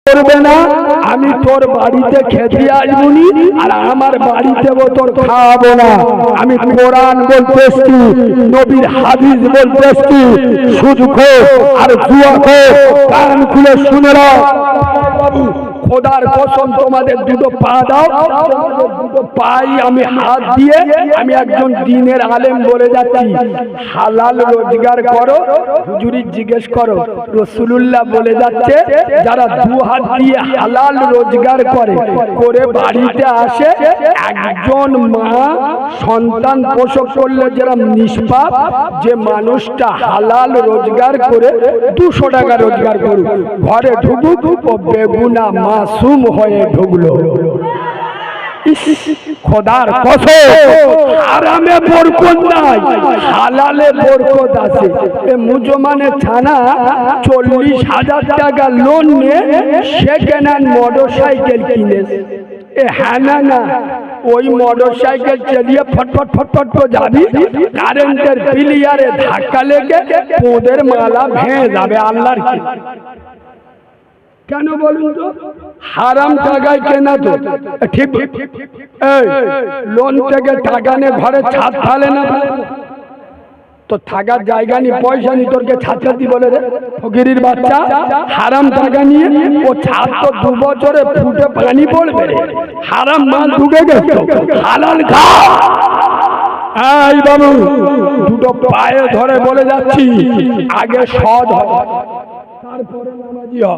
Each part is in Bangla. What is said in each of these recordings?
করবে না, আমি তোর বাড়িতে খেতে আসবনি আর আমার বাড়িতে তোর খাওয়াবো না। আমি কোরআন বলতেছি, নবীর হাদিস বলতেছি, সুদ খোর আর জুয়া খোর কান খুলে শুনে নাও। খোদার কসম তোমাদের দুটো পা দাও, দুটো পাই আমি হাত দিয়ে আমি একজন দ্বীনের আলেম বলে যাচ্ছি, হালাল রোজগার করো। হুজুরি জিজ্ঞেস করো, রাসূলুল্লাহ বলে যাচ্ছে যারা দু হাত দিয়ে হালাল রোজগার করে বাড়িতে আসে, একজন মা সন্তান প্রসব করলে যারা নিষ্পাপ, যে মানুষটা হালাল রোজগার করে 200 টাকা রোজগার করুক, ঘরে ঢুকুক ও বেগুনা মাসুম হয়ে ঢুকলো। খোদার কসম হারামে বরকত নাই, হালালে বরকত আছে। এ মুজমানে ছানা 40,000 টাকা লোন নিয়ে সেকেন্ড হ্যান্ড মোটরসাইকেল কিনেছে। এ হ্যাঁ না, ওই মোটরসাইকেল চালিয়ে ফটফট ফটফট করে যাবি, কারেন্টের পিলিয়ারে ধাক্কা লেগে পোদের মালা ভেঙে যাবে। আল্লাহর কি কেন বলুন তো? হারাম টাকায় কেনা তো ঠিক। এই লোন থেকে টাকা নিয়ে ঘরে ছাদ ফেলে না তো থাকার জায়গা নি, পয়সা নি, তোরকে ছাদ ফেলতি বলে রে ফকিরির বাচ্চা। হারাম টাকা নিয়ে ও ছাদ তো 2 বছরে ফুটে পানি পড়বে রে। হারাম মাল ঢুকে গেছে, হালাল খা। এই বাবু দুটো পায়ে ধরে বলে যাচ্ছি, আগে সৎ হ, তারপরে নামাজি হ।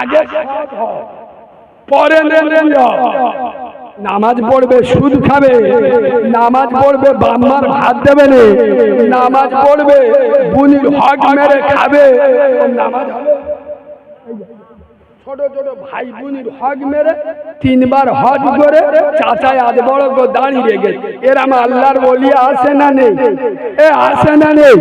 আগে সৎ হ, পরে নামাজ পড়বে, সুদ খাবে, নামাজ পড়বে, বাম্মার ভাত দেবে না, নামাজ পড়বে, বুনির হক মেরে খাবে, নামাজ হবে। ছোট ছোট ভাই বোনের হক মেরে 3 বার হজ করে চাচায় আজ বড় গো দাঁড়িয়ে রেখে, এরম আল্লাহর ওলি আছে না নেই? এ আছে না নেই?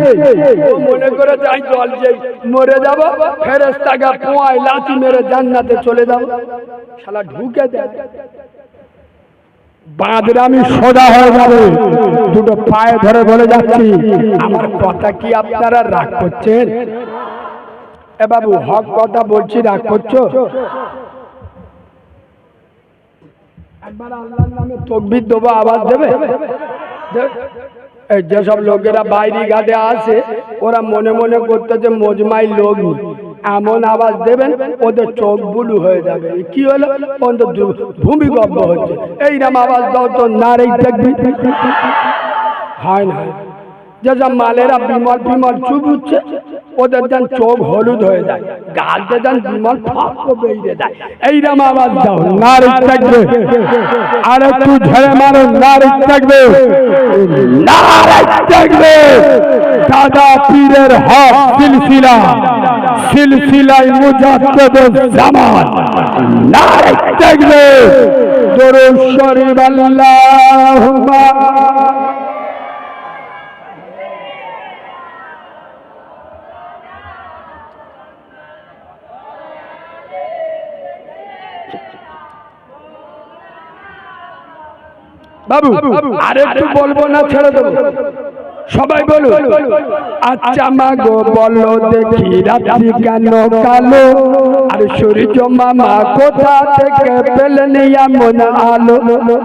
মনে করে যাই জল যাই মরে যাব, ফেরেশতাকে পোয়ায় লাথি মেরে জান্নাতে চলে যাব। শালা ঢুকে দেয় বাঁদরামি সোজা হয়ে যাবে। দুটো পায়ে ধরে বলে যাচ্ছি, আমার কথা কি আপনারা রাগ করছেন? এ বাবু হক কথা বলছি, রাগ করছো? একবার আল্লাহর নামে তাকবীর দেবো, আওয়াজ দেবে? এই যেসব লোকেরা বাইরে ঘাটে আসে, ওরা মনে মনে করতেছে মজমাই লোক, এমন আওয়াজ দেবেন ওদের চোখ বুলু হয়ে যাবে। কি হলো? ভূমিকম্প হচ্ছে, এইরকম আওয়াজ দাও তো নারী তাকবীর হয় না। যেসব মালেরা বিমল বিমল চুপ উঠছে, ওদের যেন চোখ হলুদ হয়ে যায়, গালতে যেন বিমল ফাঁক বেরিয়ে যায়। এইরকম আওয়াজ দাও, নারী তাকবীর। আর একটু ঝেড়ে মারো, নারী তাকবীর, নারী তাকবীর। দাদা পীরের হক সিলসিলা, সিলসিলায় মুজাদ্দিদুজ জামান, নারী তাকবীর। দরুদ শরীফ আল্লাহুম্মা। বাবু আরেকটু বলবো না ছেড়ে দেবো? সবাই বলো, আচ্ছা মা গো বলো দেখি রাত্রি কেন কালো, আর সূর্য মামা কোথা থেকে পেলেন এমন আলো?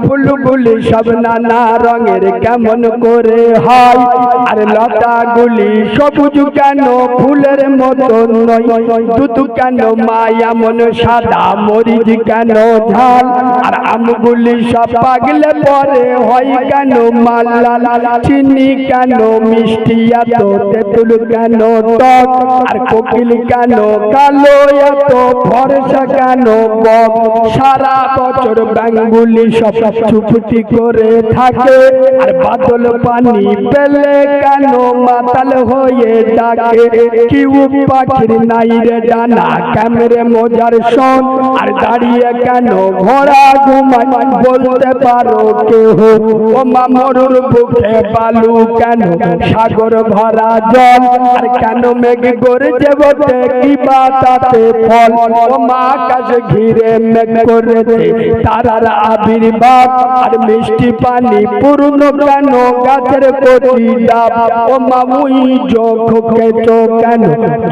ফুলগুলি সব নানা রঙের কেমন করে হয়, আর লতাগুলি সবুজ কেন ফুলের মতন নয়? দুধ কেন মা এমন সাদা, মরিচ কেন ঝাল, আর আমগুলি সব পাগলে পরে হয় কেন মাল লাল? চিনি কেন মিষ্টি এত, তেঁতুল কেন টক, আর কোকিল কেন কালো এত, ফর্সা কেন বক? সারা বছর ব্যাঙগুলি সব চুপটি করে থাকে, আর বাদল পানি পেলে কেন মাতাল হয়ে ডাকে? কিউ পাখির নাই রে ডানা, ক্যামেরে মজার শোন, আর দাঁড়িয়ে কেন ঘোড়া ঘুমায় বলতে পারো কেহ? ও মা মরুর বুকে বালু কেন, সাগর ভরা জল, আর কেন মেঘ গর্জে বটে কি বা তাতে ফল? ফল ও মা কাছে ঘিরে মেঘ করেছে তারার আবির্ভাব আর মিষ্টি পানি পূর্ণ কেন গাছের কচি ডাব ও মা মুই চোখে চোখ কেন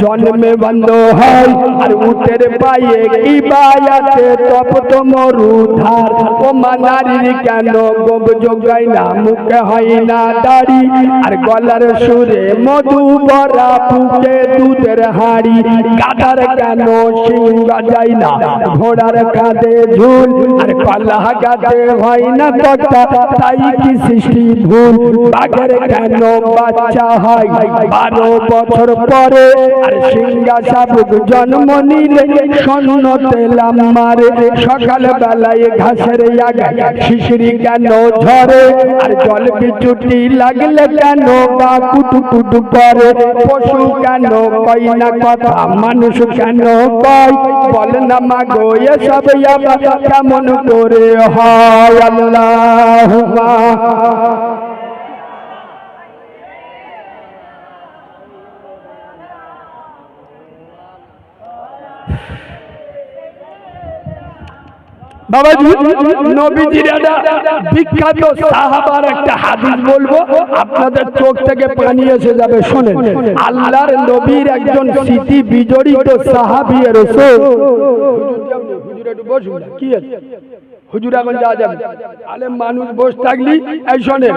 জন্মে বন্ধ হয় আর উটের পায়ে কি বায়াতে তপ্ত মরুধার ও মা নারীর কেন গোব যোগায় না মুখে হয় না দাড়ি আর গলার সুরে মধু ভরা বুকে দুধের হাড়ি গাধার কেন সিংহা যায় না ঘোড়ার কাঁধে ঝুল আর কলা গাছে হয় না কথা তাই কি সৃষ্টি ভুল বাঘের কেন বাচ্চা হয় 12 বছর পরে আর সিংহা শাবক জন্ম নিলে স্বর্ণ তেলাম মারে সকাল বেলায় ঘাসের আগায় শিশিরি কেন ঝরে আর জল বিচুটি লাগলে কেন গা কুটু কুটু করে পশু কেন কয় না কথা মানুষ কেন কয় বল না মাগো এসব আবার কেমন করে হয় আল্লাহুম্মা বাবাজি নবীজির একটা বিখ্যাত সাহাবার একটা হাদিস বলবো আপনাদের চোখ থেকে পানি এসে যাবে শুনেন আল্লাহর নবীর একজন স্মৃতি বিজড়িত সাহাবী রাসূল হুজুর একটু বসুন কি আছে হুজুর এখন যা যাবে আলেম মানুষ বসে থাকলি এই শোনেন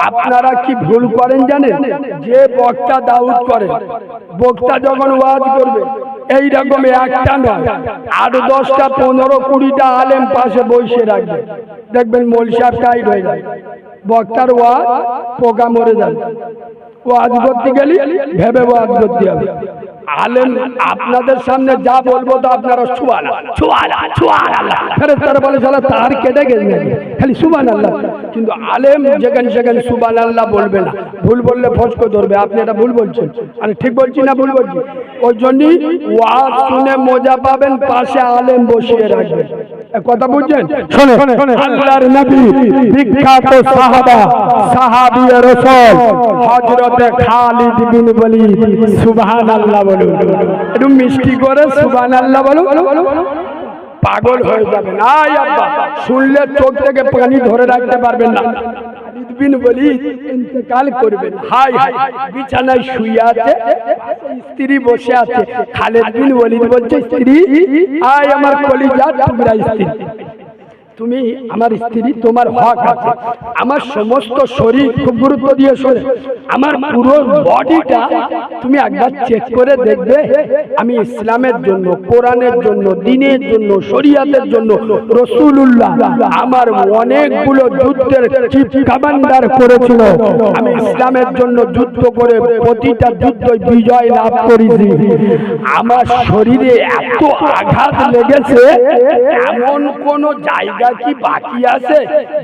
আপনারা কি ভুল করেন জানেন যে বক্তা দাউদ করে বক্তা যখন ওয়াজ করবে এই রকম একটা নয় 8 10টা 15 20টা আলেম পাশে বসে রাখবে দেখবেন মৌল সাহেব টাইট হয়ে যায় বক্তার ওয়াজ পোকা মরে যাবে ওয়াজ করতে গেলে ভেবে ওয়াজ করতে হবে আলেম আপনাদের সামনে যা বলবো তো আপনারা সুবহানাল্লাহ ফেরেশতারা বলে শালা তার কেটে গেছে খালি সুবহানাল্লাহ কিন্তু আলেম যেখানে সেখানে সুবহানাল্লাহ বলবে না ভুল বললে ফসকে ধরবে আপনি এটা ভুল বলছেন আমি ঠিক বলছি না ভুল বলছি ওই জন্যই ওয়াজ শুনে মজা পাবেন পাশে আলেম বসিয়ে রাখবেন কথা বুঝছেন শুনুন আল্লাহর নবী বিখ্যাত সাহাবী রাসূল হযরত খালিদ বিন ওয়ালিদ সুবহানাল্লাহ বলুন একটু মিষ্টি করে সুবহানাল্লাহ বলুন পাগল হয়ে যাবেন আয় আব্বা শুনলে চোখ থেকে পানি ধরে রাখতে পারবেন না খালিদ বিন ওয়ালিদ ইন্তেকাল করবেন হায় হায় বিছানায় শুয়ে আছে স্ত্রী বসে আছে খালিদ বিন ওয়ালিদ বলছে স্ত্রী আয় আমার কলিজার টুকরা স্ত্রী তুমি আমার স্ত্রী তোমার হক আছে আমার সমস্ত শরীর খুব গুরুত্ব দিয়ে শোনে আমার পুরো বডিটা তুমি একবার চেক করে দেখবে আমি ইসলামের জন্য কোরআনের জন্য দ্বীনের জন্য শরীয়তের জন্য রাসূলুল্লাহ আমার অনেকগুলো যুদ্ধের চিফ কমান্ডার করেছিল আমি ইসলামের জন্য যুদ্ধ করে প্রতিটা যুদ্ধে বিজয় লাভ করেছি আমার শরীরে এত আঘাত লেগেছে এমন কোন জায়গা কি বাকি আছে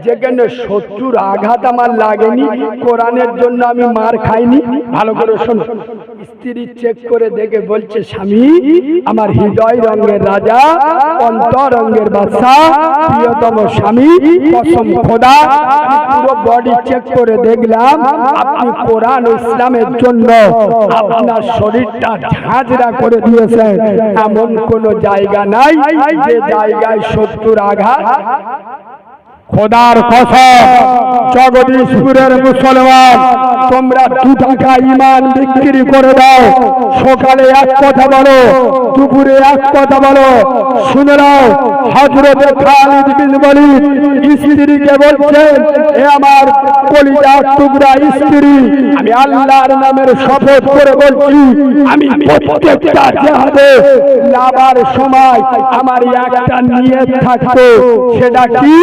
যেখানে শত্রুর আঘাত আমার লাগেনি কোরআনের জন্য আমি মার খাইনি ভালো করে শোনো স্ত্রী চেক করে দেখে বলছে স্বামী আমার হৃদয় রঙের রাজা অন্তর রঙের বাদশা প্রিয়তম স্বামী কসম খোদা পুরো বডি চেক করে দেখলাম আপনি কোরআন ও ইসলামের জন্য আপনার শরীরটা ঝাঁঝরা করে দিয়েছেন এমন কোন জায়গা নাই যে জায়গায় শত্রুর আঘাত খোদার কসম জগদীশপুরের মুসলমান তোমরা 2 টাকা ঈমান বিক্রি করে দাও সকালে এক কথা বলো দুপুরে এক কথা বলো শুনে নাও হযরত খালিদ বিন ওয়ালিদ স্ত্রীকে বলছেন এ আমার কলিজার টুকরা স্ত্রী আমি আল্লাহর নামের শপথ করে বলছি আমি প্রত্যেকটা জিহাদে লাভার সময় আমার একটা নিয়ত থাকতো সেটা কি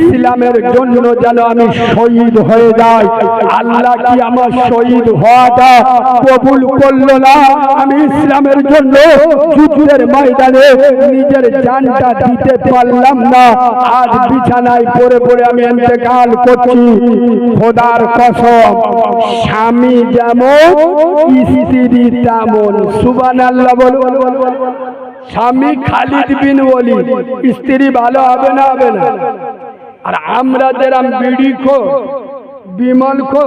ইসলামের জন্য যেন আমি শহীদ হয়ে যাই আল্লাহ কি আমার শহীদ হওয়াটা কবুল করলো না আমি ইসলামের জন্য যুদ্ধের ময়দানে নিজের জানটা দিতে পারলাম না আজ বিছানায় পড়ে পড়ে আমি ইন্তেকাল করছি খোদার কসম স্বামী যেমন স্ত্রী তেমন সুবহানাল্লাহ বলুন স্বামী খালিদ বিন ওয়ালিদ স্ত্রী ভালো হবে না হবে না আর আমরা যেরকম বিড়ি খো বিমল খো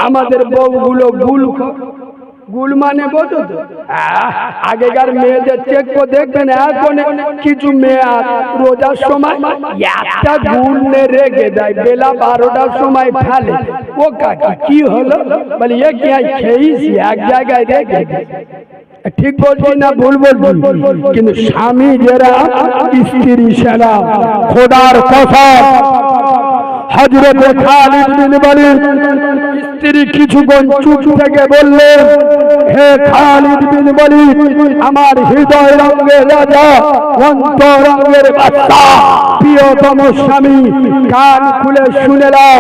আমাদের বউগুলো গুল খো গুল মানে বোঝো তো? আগেকার মেয়েদের চেক করে দেখবেন, এখন কিছু মেয়ে রোজার সময় একটা গুল রেখে দেয়, বেলা 12টার সময় ফেলে। ও কাকি কি হলো? বলে এ কি খেয়েছি, এক জায়গায় রেখে দেয়। ঠিক বলছি না ভুল বলছি? কিন্তু স্বামী যারা স্ত্রী সেরা, খোদার কসম হযরত খালিদ বিন ওয়ালিদ স্ত্রী কিছুক্ষণ চুপ থেকে বললেন, হে খালিদ বিন ওয়ালিদ, আমার হৃদয় রঙের রাজা, অন্তর রঙের বাদশা, প্রিয়তম স্বামী, কান খুলে শুনে নাও।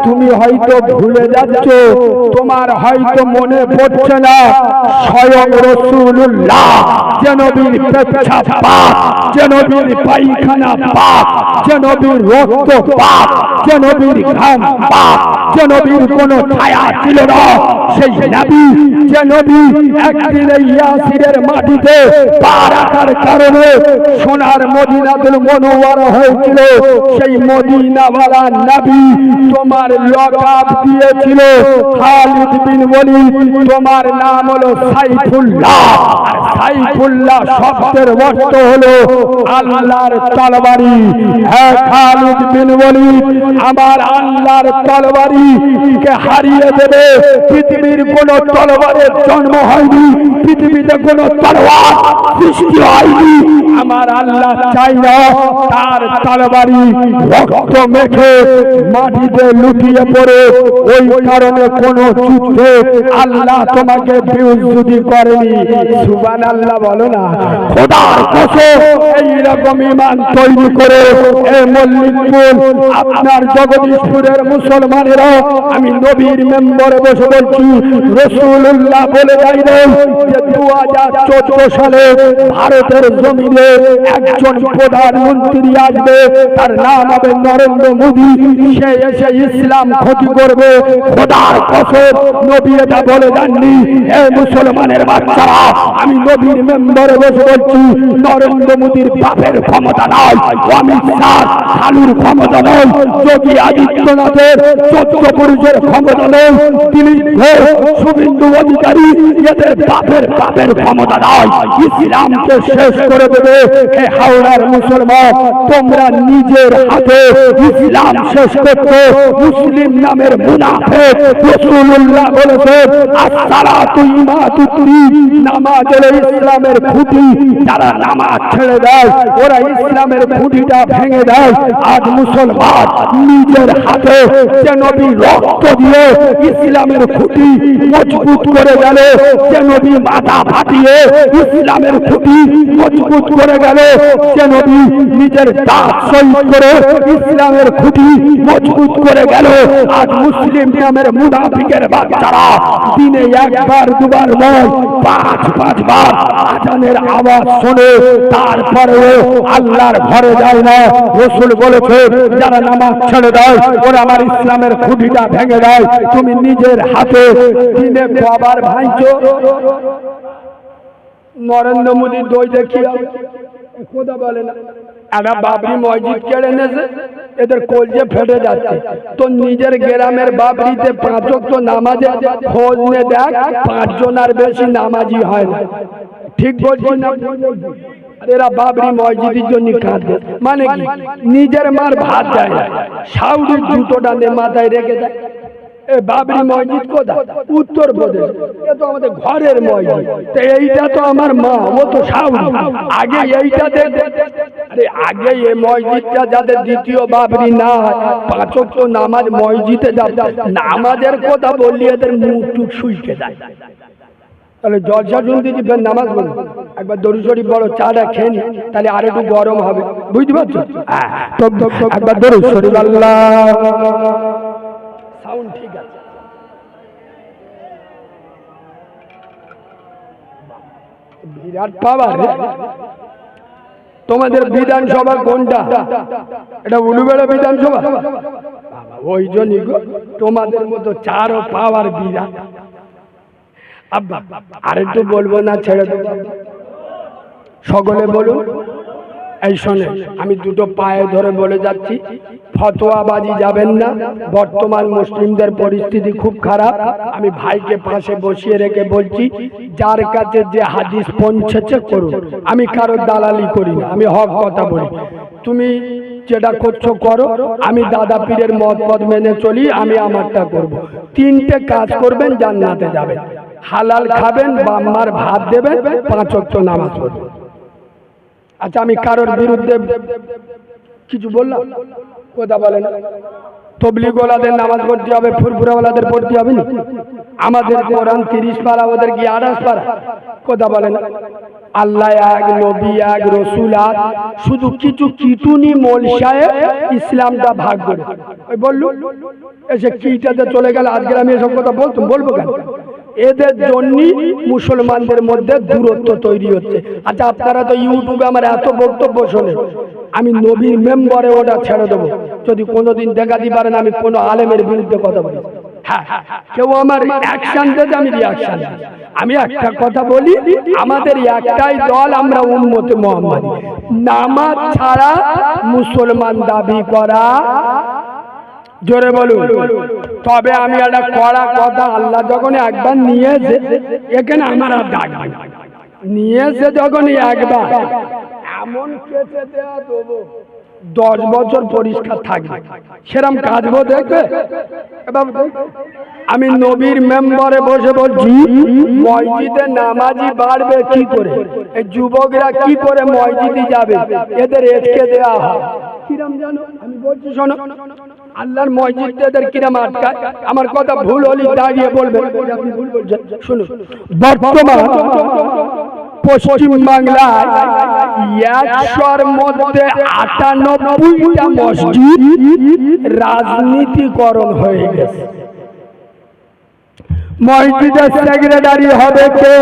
তুমি হয়তো ভুলে যাচ্ছ, তোমার হয়তো মনে পড়ছে না, স্বয়ং রাসূলুল্লাহ যে নবীর পেচ্ছাপ পাক, যে নবীর পায়খানা পাক, যে নবীর রক্ত পাক, যে নবীর ঘাম পাক, যে নবীর কোনো ছায়া ছিল না, সেই নবী, যে নবী একদিন ইয়াসিরের মাটিতে পা রাখার কারণে সোনার মদিনাতুল মুনাওয়ারা হয়েছিল, সেই মদিনাওয়ালা নবী তোমার লকাব দিয়েছিল খালিদ বিন ওয়ালিদ, তোমার নাম হলো সাইফুল্লাহ। আর সাইফুল্লাহ শব্দের অর্থ হলো আল্লাহর তরবারি। হে খালিদ বিন ওয়ালিদ, আমার আল্লাহর তরবারি কে হারিয়ে দেবে। পৃথিবীর কোন তরবারের জন্ম হয়নি, পৃথিবীতে কোন তরোয়ার সৃষ্টি হয়নি। আমার আল্লাহ চাই না তার তরবারি রক্ত মেখে মাটিতে লুটিয়ে পড়ে। ওই কারণে কোন যুদ্ধে আল্লাহ তোমাকে বিউজুদি করেনি। সুবহানাল্লাহ বলো না? খোদার কসম এইরকম ঈমান তৈরি করে এই মল্লিকপুর আপনার জগদীশপুরের মুসলমানেরা, আমি নবীর মেম্বরে বসে বলছি, রাসূলুল্লাহ বলে যাইলেন যে 2014 সালে ভারতের জমিনে একজন প্রধানমন্ত্রী আসবে, তার নাম হবে নরেন্দ্র মোদী। সে এসে ইসলাম ক্ষতি করবে। খোদার কসম নবী এটা বলে যাননি। এই মুসলমানের বাচ্চারা, আমি নবীর মেম্বরে বসে বলছি, নরেন্দ্র মোদীর বাপের ক্ষমতা নয়, অমিত শাহ খালুর ক্ষমতা নয়, যোগী আদিত্যনাথের 14 পুরুষের ক্ষমতা নয়, দিলীপ ঘোষ, শুভেন্দু অধিকারী এদের বাপের ক্ষমতা নয়। ইসলামকে শেষ করে দেবে। হে হাওড়ার মুসলমান, তোমরা নিজের হাতে ইসলাম শেষ করতে মুসলিম নামের মুনাফিক। রাসূলুল্লাহ বলেছেন, আসসালাতু ইমাতুদ্দিন, নামাজ হলো ইসলামের খুঁটি। যারা নামাজ ছেড়ে দেয়, ওরা ইসলামের খুঁটিটা ভেঙে দেয়। আজ মুসলমান নিজের হাতে যে নবী রক্ত দিয়ে ইসলামের খুঁটি মজবুত করে গেল, যে নবী মাথা ফাটিয়ে ইসলামের খুঁটি মজবুত করে গেল, যে নবী নিজের দাঁত শহীদ করে ইসলামের খুঁটি মজবুত করে গেল। আজ মুসলিম নামের মুনাফিকের বাচ্চারা দিনে একবার দুবার নয়, 5 বার আজানের আওয়াজ শোনে, তারপরেও আল্লাহর ঘরে যায় না। রাসূল বলেছে, যারা নামাজ ছেড়ে দেয় ওরা আমার ইসলামের খুঁটিটা ভেঙে দেয়। তুমি নিজের হাতে দিনে কবার ভাঙছো? নরেন্দ্র মোদী দই দেখিয়া খোদা বলে না, এরা বাবরি মসজিদ কেড়ে নেছে, এদের কলজে ফেটে যাচ্ছে। তো নিজের গ্রামের বাবরিতে 5 ওয়াক্ত নামাজে খোঁজ নে দেখ, 5 জনের বেশি নামাজি হয় না। ঠিক বলছি না? এরা বাবরি মসজিদের জন্য কাঁদে, মানে কি নিজের মার ভাত দেয় না, সাউদির জুতোটা নে মাথায় রেখে দেয়। এ বাবরি মসজিদ কোথায়? উত্তরপ্রদেশ। এ তো আমাদের ঘরের মসজিদ। তো এইটা তো আমার মা, ও তো সাউদি। আগে এইটা দেখে, আরে আগে এই মসজিদটা যাদের দ্বিতীয় বাবরি না হয়, 5 ওয়াক্ত নামাজ মসজিদে যাবে, নামাজের কথা বললি এদের মুখ টুক শুইকে যায়। তাহলে জলসা শুনতে ফের নামাজ পড়ো, একবার দরুদ শরীফ বড়, চাটা খেয়ে নি, তাহলে আর একটু গরম হবে, বুঝতে পারছো? একবার দরুদ শরীফ, আল্লাহ সাউন্ড ঠিক আছে। বিরাট পাওয়ার। তোমাদের বিধানসভা কোনটা? এটা উলুবেড়া বিধানসভা। ওই জন্যই তোমাদের মতো চারও পাওয়ার বিরাট। আর একটু বলবো না, ছেড়ে দেবো? সকলে বলুন এই শোনে, আমি দুটো পায়ে ধরে বলে যাচ্ছি, ফতোয়াবাজি যাবেন না। বর্তমান মুসলিমদের পরিস্থিতি খুব খারাপ। আমি ভাইকে পাশে বসিয়ে রেখে বলছি, যার কাছে যে হাদিস পৌঁছেছে করুন। আমি কারোর দালালি করি না, আমি হক কথা বলি। তুমি যেটা করছো করো, আমি দাদা পীরের মত পথ মেনে চলি, আমি আমারটা করব। তিনটে কাজ করবেন, জান্নাতে যাবেন। হালাল খাবেন, বাম্মার ভাত দেবেন, 5 ওয়াক্ত নামাজ পড়বেন। আচ্ছা, আমি কারোর বিরুদ্ধে কিছু বললাম? কথা বলেন। তবলিগওয়ালাদের নামাজ পড়তে হবে, ফুরফুরাওয়ালাদের পড়তে হবে না? আমাদের কোরআন 30 পারা, ওদের কি 28 পারা? কথা বলেন। আল্লাহ এক, নবী এক, রসুল এক, শুধু কিছু কিটুনি মোল সাহেব ইসলামটা ভাগ করে ওই বললু এসে কিটাতে চলে গেল। আজকে আমি এসব কথা বলবো কেন? এদের জন্যই মুসলমানদের মধ্যে দূরত্ব তৈরি হচ্ছে। আচ্ছা, আপনারা তো ইউটিউবে আমার এত বক্তব্য শোনে, আমি নবীর মেম্বারে ওটা ছেড়ে দেবো যদি কোনোদিন দেখাতে পারেন আমি কোনো আলেমের বিরুদ্ধে কথা বলি। হ্যাঁ, কেউ আমার অ্যাকশন দেয়, আমি রিয়াকশন দিই। আমি একটা কথা বলি, আমাদের একটাই দল, আমরা উম্মতে মুহাম্মাদী। নামাজ ছাড়া মুসলমান দাবি করা, জোরে বলুন। তবে আমি একটা কড়া কথা, আল্লাহ যখন একবার নিয়েছে, এখানে আমার আর ডাক নিয়েছে যখন একবার, এমন কেটে দেওয়া দেবো 10 বছর পরিষ্কার থাকবে, সেরম কাজবো দেখবে। আমি নবীর মেম্বারে বসে বলছি, মসজিদে নামাজি বাড়বে কি করে? এই যুবকরা কি করে মসজিদে যাবে? এদের এটকে দেওয়া হয় কিরম জানো? আমি বলছি শোনো, আল্লাহর মসজিদ এদের কিরম আটকায়। আমার কথা ভুল হলে দাঁড়িয়ে বলবেন আপনি ভুল বলছেন। শুনুন, বর্তমান পশ্চিম বাংলায় 100-র মধ্যে 98টা মসজিদ রাজনীতিকরণ হয়ে গেছে। মসজিদের সেক্রেটারি হবে কে?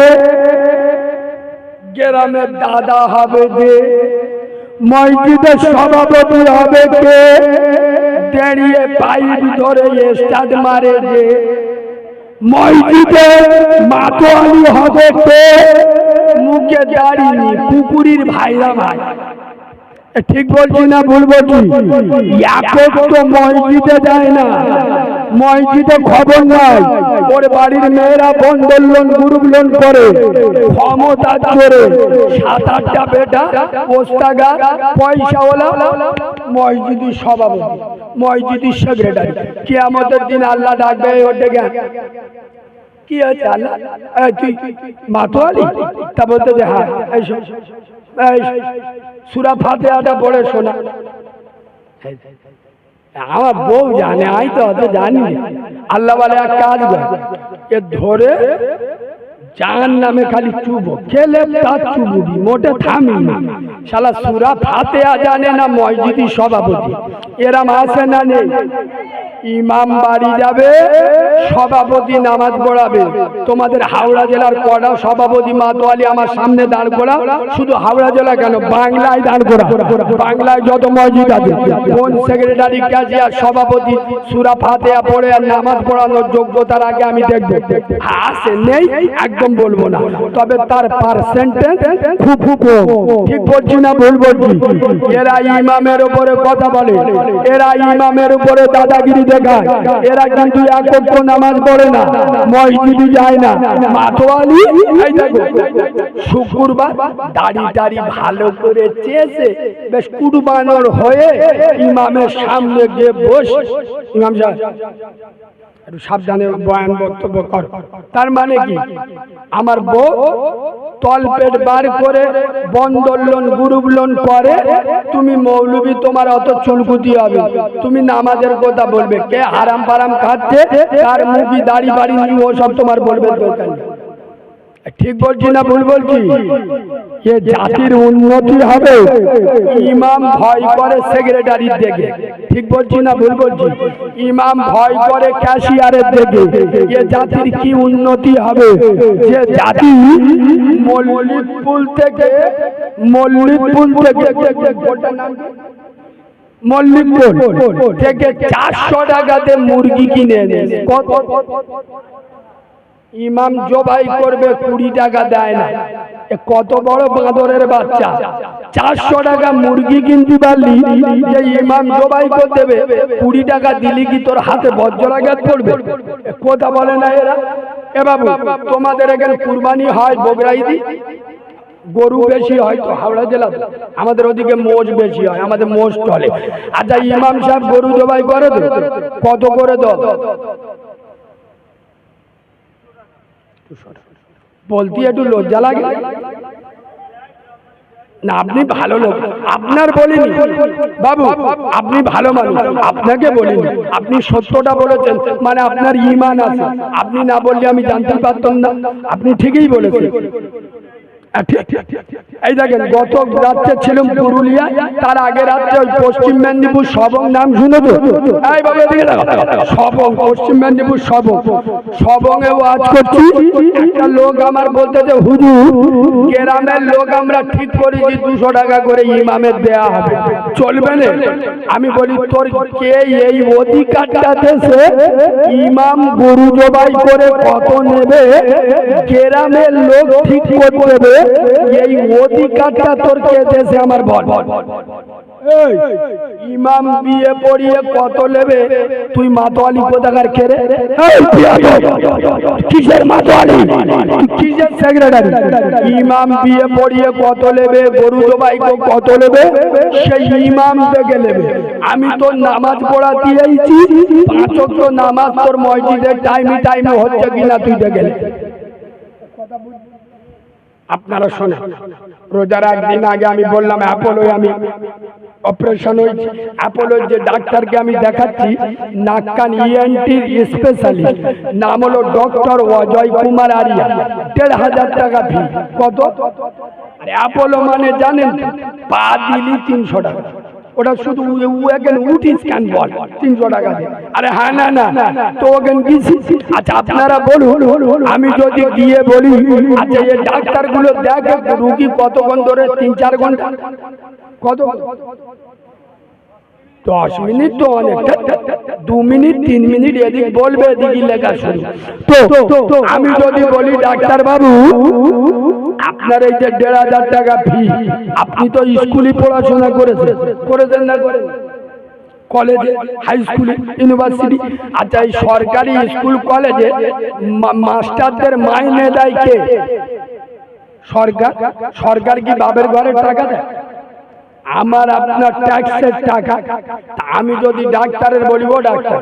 গ্রামের দাদা হবে যে। মসজিদের সভাপতি হবে কে? দাঁড়িয়ে পাইপ ধরে স্টার্ট মারে যে। মসজিদে মাতোয়ালি হবে কে? মুখে দাঁড়িয়ে পুকুরির ভাইরা ভাই। ঠিক বলছি না ভুল বলছি? একক তো মসজিদে যায় না, মসজিদে খবর নাই। ওর বাড়ির মেয়েরা বন্ধন লোন, গ্রুপ লোন করে, ক্ষমতা করে 7-8টা বেটা পোস্তাগা পয়সাওয়ালা মসজিদি সভাপতি, মসজিদি সেক্রেটারি। কিয়ামতের দিন আল্লাহ ডাকবে, ওর ডেকে কি আছে আল্লাহ, তুই মাতোয়ালি? তা বলতে যে হ্যাঁ, সূরা ফাতিহাটা পড়ে শোনা। আমার বউ জানে, আমি তো অত জানি। আল্লাহ বলে এক কাজ করে, এ ধরে জাহান্নামে খালি চুবো, খেলে তার চুবুবি, মোটে থামি না। শালা সূরা ফাতিহা জানে না মসজিদি সভাপতি। এরম আছে না নেই? ইমাম বাড়ি যাবে, সভাপতি নামাজ পড়াবে। তোমাদের হাওড়া জেলার কড়া সভাপতি মাতোয়ালি আমার সামনে দাঁড় করা। শুধু হাওড়া জেলা কেন, বাংলায় দাঁড় করা। বাংলায় যত মসজিদ আছে, কোন সেক্রেটারি, ক্যাশিয়ার, সভাপতি সূরা ফাতিহা পড়ে আর নামাজ পড়ানোর যোগ্যতার আগে আমি দেখবো আছে নেই? একদম বলবো না, তবে তার পার্সেন্টেজ খুব কম। ঠিক বলছি না ভুল বলছি? এরা ইমামের উপরে কথা বলে, এরা ইমামের উপরে দাদাগিরি দেখায়। এরা কিন্তু এক ওয়াক্ত নামাজ পড়ে না, মসজিদে যায় না। মাতোয়ালি এই দেখো, শুক্রবার দাড়ি টাড়ি ভালো করে চেয়েছে, বেশ কুরবানোর হয়ে ইমামের সামনে গিয়ে বস, ইমাম সাহেব একটু সাবধানে বয়ান বক্তব্য কর। তার মানে কি, আমার বউ তলপেট বার করে বন্ধন লোন, গ্রুপ লোন করে, তুমি মৌলবি, তোমার অত চুলকুতি হবে, তুমি নামাজের কথা বলবে। কে হারাম ফারাম খাচ্ছে, তার মুখি দাড়ি বাড়ি নিয়ে ওসব তোমার বলবে দরকার নেই। ঠিক বলছি না ভুল বলছি? এ জাতির উন্নতি হবে, ইমাম ভয় করে সেক্রেটারির দেখে। ঠিক বলছি না ভুল বলছি? ইমাম ভয় করে ক্যাশিয়ারের দেখে। এ জাতির কি উন্নতি হবে? যে জাতি মল্লিকপুর থেকে মল্লিকপুর থেকে 400 টাকাতে মুরগি কিনে এনেছে। কত? ইমাম জবাই করবে 20 টাকা দেয় না। কত বড় বাঁদরের বাচ্চা! 400 টাকা মুরগি কিনতে পারলি, যে ইমাম জবাই করে দেবে 20 টাকা দিলি কি তোর হাতে বজ্রাঘাত পড়বে? কথা বলে না এরা। এ বাবু, তোমাদের এখানে কুরবানি হয় বগরাইদি? গরু বেশি হয় তো হাওড়া জেলা, আমাদের ওদিকে মোষ বেশি হয়, আমাদের মোষ চলে। আচ্ছা, ইমাম সাহেব গরু জবাই করে তো কত করে দাও? বলতে একটু লজ্জা লাগে না? আপনি ভালো লোক, আপনার বলিনি বাবু, আপনি ভালো মানুষ, আপনাকে বলিনি, আপনি সত্যটা বলেছেন, মানে আপনার ঈমান আছে। আপনি না বললে আমি জানতে পারতাম না। আপনি ঠিকই বলেছেন। এই দেখেন, গত রাত্রে ছিলাম পুরুলিয়া, তার আগে রাত্রে ওই পশ্চিম মেদিনীপুর সবং নাম শুনে তো? এইভাবে দিকে সবং, পশ্চিম মেদিনীপুর সবং, সবংয়ে ওয়াজ করছি। একটা লোক আমার বলতেছে, হুজুর গ্রামের লোক আমরা ঠিক করেছি 200 টাকা করে ইমামের দেয়া হবে, চলবে না? আমি বলি, তোর কে এই অধিকারটা দেশে ইমাম গরু জবাই করে কত নেবে গ্রামের লোক ঠিক করে দেবে, এই অধিকারটা তোর কে দেশে আমার বল। ইমাম বিয়ে পড়িয়ে কত নেবে? তুই মাতোয়ালি কোথাকার খেরে? কিসের মাতোয়ালি? কিসের সেক্রেটারি? ইমাম বিয়ে পড়িয়ে কত নেবে, গরু জবাই কত নেবে, সেই ইমাম দেখে নেবে। আমি তোর নামাজ পড়াতে আইছি, 5 ওয়াক্ত নামাজ তোর মসজিদের টাইমে টাইমে হচ্ছে কিনা তুই দেখে নে। আপনারা শোনেন, রোজার একদিন আগে আমি বললাম অ্যাপোলোয় আমি অপারেশন হয়েছি। অ্যাপোলোর যে ডাক্তারকে আমি দেখাচ্ছি, নাক কান ইএনটির স্পেশালিস্ট, নাম হলো ডক্টর অজয় কুমার আরিয়া। 1,500 টাকা ফি। কত? আর অ্যাপোলো মানে জানেন, পা দিলি 300 টাকা। ওটা শুধু উটি স্ক্যান বল 300 টাকা দিয়ে। আরে হ্যাঁ, না না তো ওখানে গেছি। আচ্ছা, আপনারা বলুন, আমি যদি গিয়ে বলি, আচ্ছা এই ডাক্তারগুলো দেখে রুগী কতক্ষণ ধরে, 3-4 ঘন্টা, কত 10 মিনিট তো অনেকটা, 2 মিনিট 3 মিনিট এদিক বলবে, এদিকে লেখা শুরু। তো আমি যদি বলি, ডাক্তার বাবু আপনার এই যে 1,500 টাকা ফি, আপনি তো স্কুলে পড়াশোনা করেছেন না? কলেজে, হাই স্কুলে, ইউনিভার্সিটি। আচ্ছা, এই সরকারি স্কুল কলেজে মাস্টারদের মাইনে দেয় কে? সরকার। সরকার কি বাপের ঘরের টাকা দেয়? আমার আপনার ট্যাক্সের টাকা। আমি যদি ডাক্তারের বলিব, ডাক্তার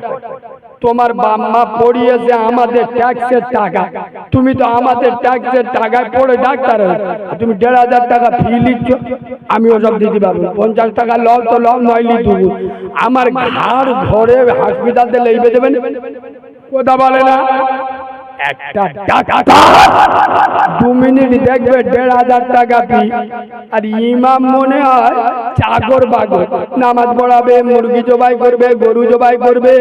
তোমার বাম্মা পড়িয়েছে আমাদের ট্যাক্সের টাকা, তুমি তো আমাদের ট্যাক্সের টাকায় পড়ে ডাক্তার, তুমি 1,500 টাকা ফি লিখছ, আমি ওসব দিতে পারবো। 50 টাকা লও তো লও, নইলি দেবো। আমার ঘাড় ধরে হসপিটালে লেগে দেবেন। কথা বলে না? একটা ডাক্তার 2 মিনিট দেখবে 1,500 টাকা ফি। আর ইমাম মনে হয় চাকর বাগর, নামাজ পড়াবে, মুরগি জবাই করবে, গরু জবাই করবে,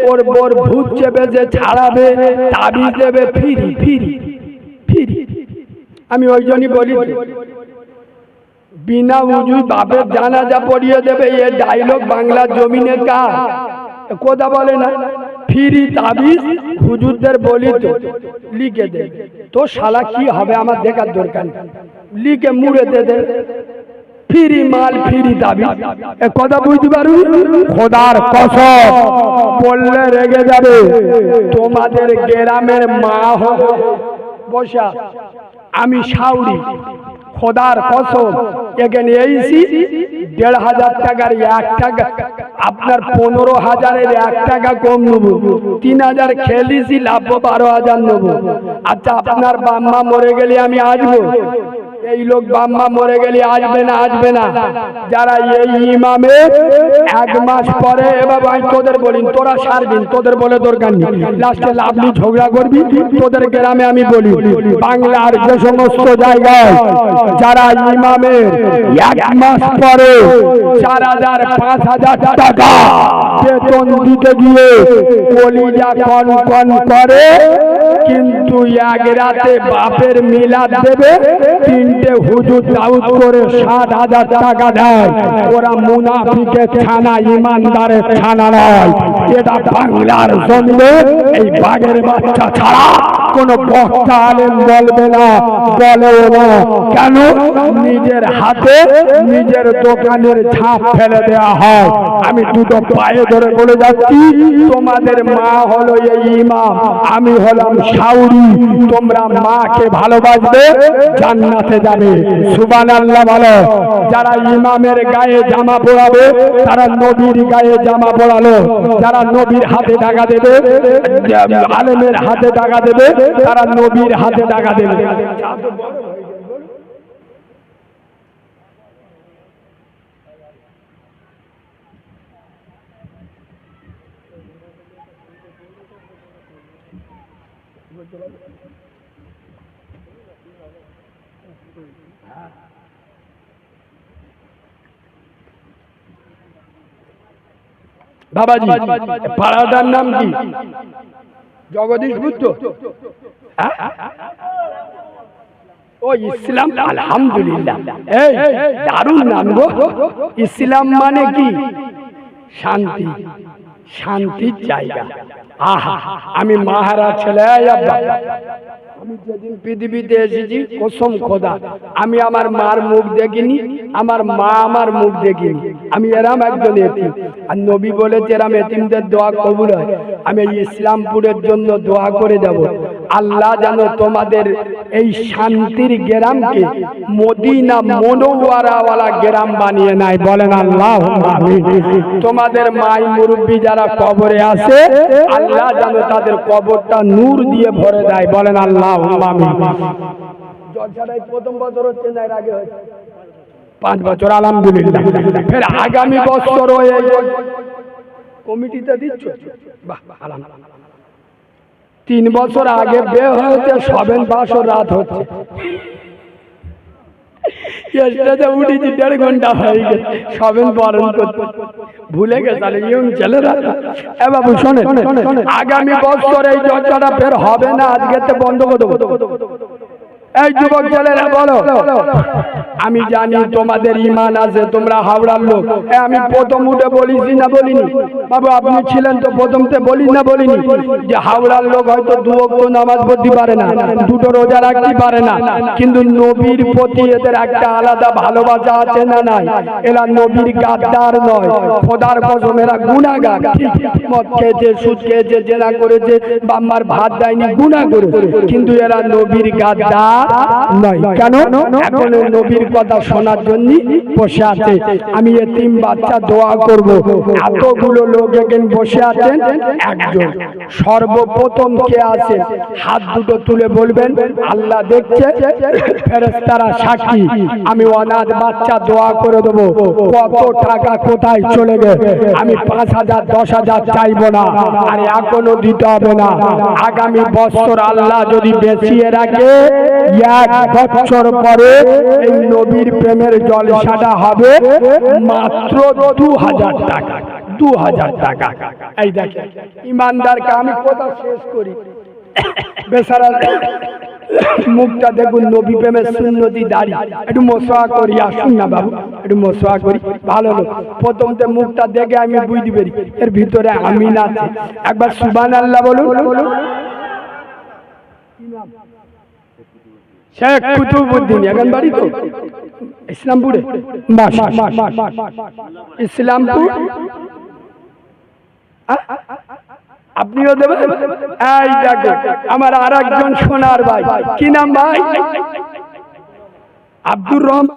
ওর বোর ভূত চেপে যে ছাড়াবে, তাবিজ দেবে, ফিরি ফিরি ফিরি। আমি ওই জন্যই বলি, বিনা উজুই বাপের জানাজা পড়িয়ে দেবে, এ ডায়লগ বাংলার জমিনে কার? কথা বলে না? ফিরি তাবিজ হুজুরদের বলি তো লিখে দে, তো শালা কি হবে আমার দেখার দরকার, লিখে মুড়ে দে। ফিরি মাল, ফিরি তাবিজ। কথা বুঝতে পারবি? খোদার কসম বললে রেগে যাবে। তোমাদের গ্রামের মা হবে বসা, আমি সাউরি, খোদার কসম এখানে এসি 1,500 টাকার 1 টাকা, আপনার 15,000-এর 1 টাকা কম নেব। 3,000 খেলিছি, লাভ 12,000 নেব। আচ্ছা, আপনার বাম্মা মরে গেলে আমি আসবো? এই লোক বাম্মা মরে গেলে আসবে না। যারা এই ইমামে 1 মাস পরে, এবার ভাই তোদের বলিন, তোরা সারবিন, তোদের বলে দরকার নেই, লাস্টে লাভলি ঝগড়া করবি। তোদের গ্রামে আমি বলি, বাংলার যে সমস্ত জায়গায় যারা ইমামের 1 মাস পরে 4,000 5,000 টাকা বেতন দিতে গিয়ে কলিজা কন করে, কিন্তু 1 রাতে বাপের মিলাদ দেবে, 3টে হুজুর দাউদ করে 60,000 টাকা দেয়। ওরা মুনাফিকের ছানা, ইমানদারের ছানা নয়। এটা বাংলার জমিনে এই বাঘের বাচ্চা ছাড়া কোনো বক্তা আলেম বলবে না, বলেও না। কেন? নিজের হাতে নিজের দোকানের ঝাঁপ ফেলে দেওয়া হয়। আমি দুটো পায়ে ধরে বলে যাচ্ছি, তোমাদের মা হলো এই ইমাম, আমি হলাম শাউরি। তোমরা মাকে ভালোবাসবে, জান্নাতে যাবে। সুবহানাল্লাহ বলো। যারা ইমামের গায়ে জামা পরাবে তারা নবীর গায়ে জামা পরালো, যারা নবীর হাতে টাকা দেবে, আলেমের হাতে টাকা দেবে, তারা নবীর হাতে টাকা দেবে। বাবাজি, পাড়াটার নাম কি? জগদীশপুর তো? ও ইসলাম, আলহামদুলিল্লাহ, এই দারুণ নাম গো। ইসলাম মানে কি? শান্তি, শান্তির জায়গা। আহা, আমি মাহারা ছেলে। আমি যেদিন পৃথিবীতে এসেছি, কসম খোদা, আমি আমার মার মুখ দেখিনি, আমার মা আমার মুখ দেখিনি। আমি এরাম একজন এতিম। আর নবী বলেছে এরাম এতিমদের দোয়া কবুল হয়। আমি ইসলামপুরের জন্য দোয়া করে যাব, আল্লাহ যেন তোমাদের এই শান্তির গ্রামকে মদিনা মুনওয়ারাওয়ালা গ্রাম বানিয়ে নেয়। বলেন আল্লাহুম্মা আমিন। তোমাদের মাই মুরব্বী যারা কবরে আছে, আল্লাহ যেন তাদের কবরটা নূর দিয়ে ভরে দেয়। বলেন আল্লাহুম্মা আমিন। জলসাটাই প্রথম বছর হচ্ছে না, এর আগে হয়েছে 5 বছর, আলহামদুলিল্লাহ। ফের আগামী বছর ওই কমিটিতে দিচ্ছ, বাহ, আলহামদুলিল্লাহ। 3 বছর আগে বিয়ে হয়েছে, সবেন বাসর রাত হচ্ছে, উঠেছি 1.5 ঘন্টা হয়ে গেছে, সবেন বরণ করতে ভুলে গেছে। ইয়ং ছেলেরা, এ বাবু শোনেন, আগামী বছর এই চর্চাটা ফের হবে না, আজকে বন্ধ করে দেবো। এই যুবক ছেলেরা বলো, আমি জানি তোমাদের ঈমান আছে, তোমরা হাওড়ার লোক। আমি প্রথম উঠে বলিছি না বলিনি? বাবু আপনি ছিলেন তো, প্রথমতে বলি না বলিনি যে হাওড়ার লোক হয়তো 2 ওয়াক্ত নামাজ পড়তে পারে না, 2টো রোজা রাখতে পারে না, কিন্তু নবীর প্রতি এদের একটা আলাদা ভালোবাসা আছে না নাই? এরা নবীর গাদ্দার নয়, খোদার কসম এরা গুনাহগার। মদ খেয়েছে, সুদ খেয়েছে, জেনা করেছে, বাম্মার ভাত দেয়নি, গুনাহ করেছে, কিন্তু এরা নবীর গাদ্দার নয়। কেন? এখন নবীর কথা শোনার জন্য বসে আছে। আমি এতিম বাচ্চা দোয়া করব। এতগুলো লোক এখানে বসে আছেন, একজন সর্বপ্রথম কে আছে হাত দুটো তুলে বলবেন, আল্লাহ দেখছে, ফেরেশতারা সাক্ষী। আমি অনাথ বাচ্চা দোয়া করে দেবো। কত টাকা কোথায় চলে গেছে? আমি 5,000 10,000 চাইবো না, আর এখনো দিতে হবে না। আগামী বছর আল্লাহ যদি বেঁচিয়ে রাখে, 1 বছর পরে এই নবীর প্রেমের জলসাটা হবে মাত্র 2,000 টাকা। 2,000 টাকা। এই দেখেন ইমানদারকে আমি কথা শেষ করি, বেচারা মুখটা দেখুন, নবী প্রেমের সুন্নতি দাড়ি। একটু মশওয়া করি, আসুন না বাবু, একটু মশওয়া করি। ভালো লোক, প্রথমতে মুখটা দেখে আমি বুঝতে পারি এর ভিতরে আমিন আছে। একবার সুবহানাল্লাহ বলুন। শেখ কুতুবউদ্দিন, এখন বাড়ি তো ইসলামপুরে। ইসলামপুর আপনিও দেবেন? এই দেখো আমার আর একজন সোনার ভাই, কি নাম ভাই? আব্দুর রহমান।